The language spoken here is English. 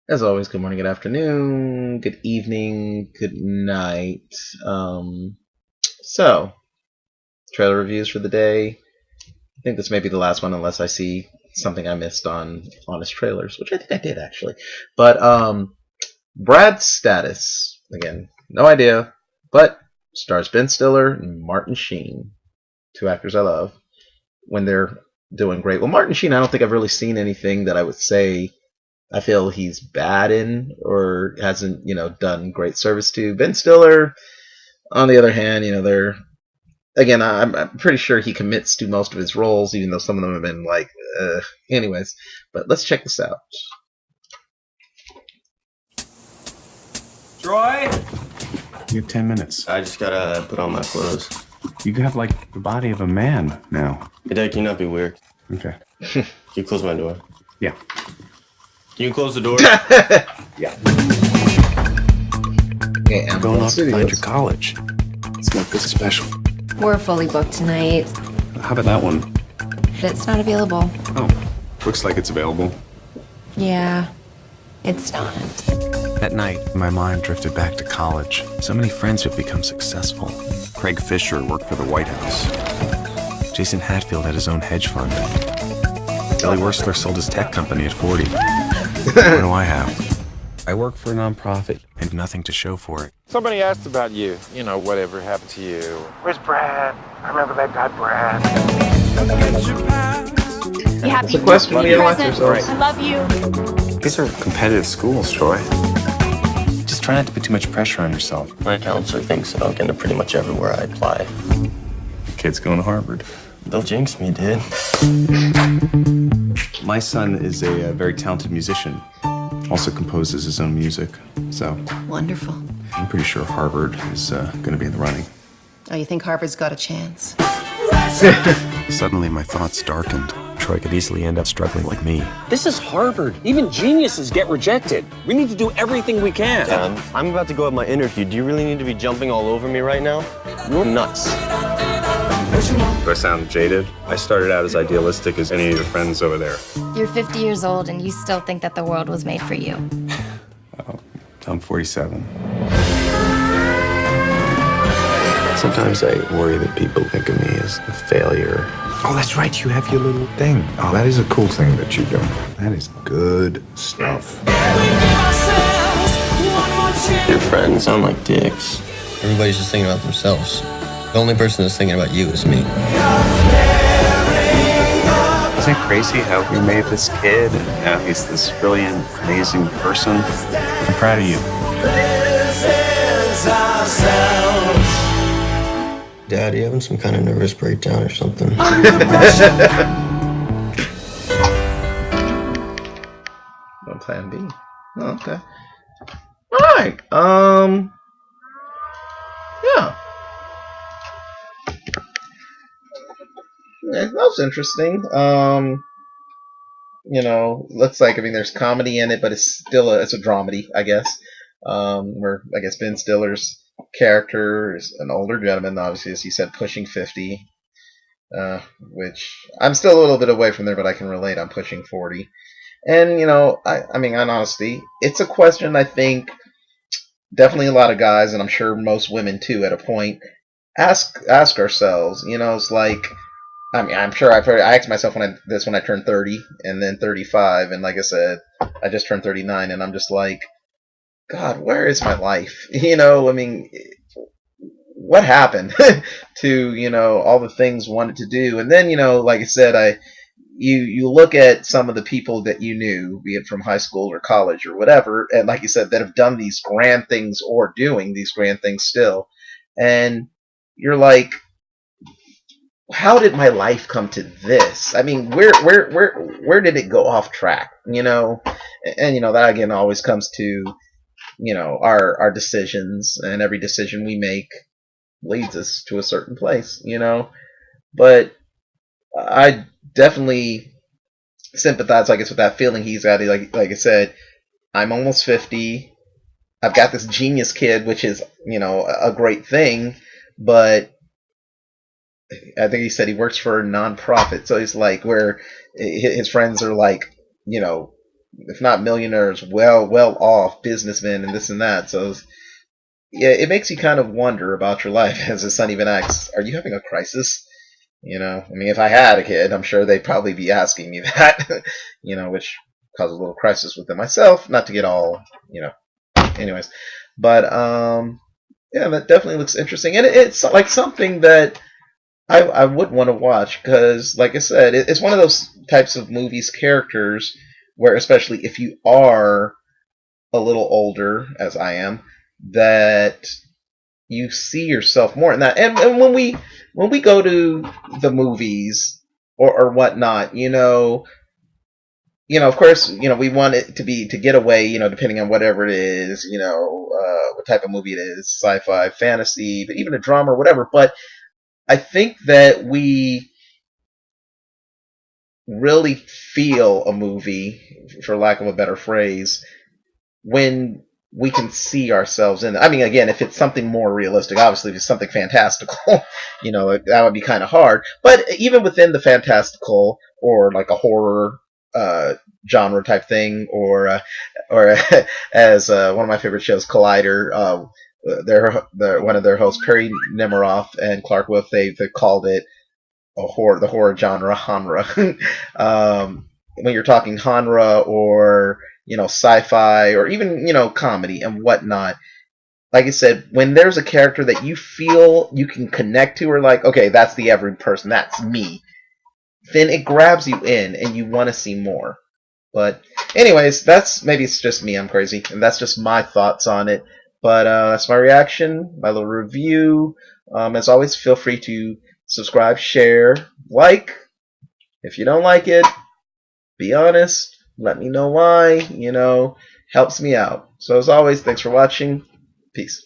As always, good morning, good afternoon, good evening, good night. So, trailer reviews for the day. I think this may be the last one unless I see something I missed on Honest Trailers, which I think I did actually. But Brad's Status, again, no idea, but stars Ben Stiller and Martin Sheen, two actors I love when they're doing great. Well, Martin Sheen, I don't think I've really seen anything that I would say I feel he's bad in or hasn't, done great service to. Ben Stiller, on the other hand, they're again. I'm pretty sure he commits to most of his roles, even though some of them have been like, anyways. But let's check this out. Troy? You have 10 minutes. I just gotta put on my clothes. You have like the body of a man now. Hey, Dad, can you not be weird? Okay. Can you close my door? Yeah. Can you close the door? Yeah. Yeah, I'm going off to find your college. It's not good special. We're fully booked tonight, How about that one? but it's not available. Oh, looks like it's available. Yeah, it's not. That night, my mind drifted back to college. So many friends have become successful. Craig Fisher worked for the White House. Jason Hatfield had his own hedge fund. Ellie Wursler sold his tech company at 40. What do I have? I work for a nonprofit and nothing to show for it. Somebody asked about you, whatever happened to you. Where's Brad? I remember that guy, Brad. You happy? It's a question we don't ask Present. ourselves. I love you. These are competitive schools, Troy. Just try not to put too much pressure on yourself. My counselor thinks that I'll get into pretty much everywhere I apply. The kid's going to Harvard. They'll jinx me, dude. My son is a very talented musician. Also composes his own music. So Wonderful. I'm pretty sure Harvard is going to be in the running. Oh, you think Harvard's got a chance? Suddenly, my thoughts darkened. Troy could easily end up struggling like me. This is Harvard. Even geniuses get rejected. We need to do everything we can. Dad, I'm about to go have my interview. Do you really need to be jumping all over me right now? You're nuts. Do I sound jaded? I started out as idealistic as any of your friends over there. You're 50 years old and you still think that the world was made for you. I'm 47. Sometimes I worry that people think of me as a failure. Oh, that's right. You have your little thing. Oh, that is a cool thing that you do. That is good stuff. Your friends sound like dicks. Everybody's just thinking about themselves. The only person that's thinking about you is me. Isn't it crazy how we made this kid and now he's this brilliant, amazing person? I'm proud of you. Dad, you having some kind of nervous breakdown or something? No plan B. Oh, okay. All right. Yeah. Yeah, that was interesting. Looks like there's comedy in it, but it's still it's a dramedy, I guess. Where I guess Ben Stiller's character is an older gentleman, obviously, as he said, pushing 50. Which I'm still a little bit away from there, but I can relate. I'm pushing 40. And, I mean, in honesty, it's a question I think definitely a lot of guys, and I'm sure most women too, at a point, ask ourselves. It's like, I mean, I'm sure I asked myself when I turned 30 and then 35, and like I said, I just turned 39, and I'm just like, God, where is my life? I mean, what happened to, all the things wanted to do? And then, like I said, you look at some of the people that you knew, be it from high school or college or whatever, and like you said, that have done these grand things or doing these grand things still, and you're like, how did my life come to this? I mean, where did it go off track? And that again always comes to, our decisions, and every decision we make leads us to a certain place, But I definitely sympathize, I guess, with that feeling he's got. Like I said, I'm almost 50. I've got this genius kid, which is, a great thing, but I think he said he works for a nonprofit, so he's like, where his friends are like, if not millionaires, well off businessmen and this and that. So yeah, it makes you kind of wonder about your life as his son even asks, "Are you having a crisis?" I mean, if I had a kid, I'm sure they'd probably be asking me that, which causes a little crisis within myself. Not to get all, anyways, but yeah, that definitely looks interesting, and it's like something that I would want to watch because, like I said, it's one of those types of movies, characters where, especially if you are a little older, as I am, that you see yourself more in that. And when we go to the movies or whatnot, of course, we want it to get away, depending on whatever it is, what type of movie it is, sci-fi, fantasy, but even a drama or whatever. But I think that we really feel a movie, for lack of a better phrase, when we can see ourselves in it. I mean, again, if it's something more realistic, obviously, if it's something fantastical, that would be kind of hard. But even within the fantastical or like a horror genre type thing, or as one of my favorite shows, Collider, one of their hosts, Perry Nemiroff and Clark Wolf, they've called it the horror genre, genre. When you're talking genre or sci-fi or even comedy and whatnot, like I said, when there's a character that you feel you can connect to, or like, okay, that's the every person, that's me, then it grabs you in and you want to see more. But anyways, maybe it's just me, I'm crazy, and that's just my thoughts on it. But that's my reaction, my little review. As always, feel free to subscribe, share, like. If you don't like it, be honest. Let me know why. Helps me out. So as always, thanks for watching. Peace.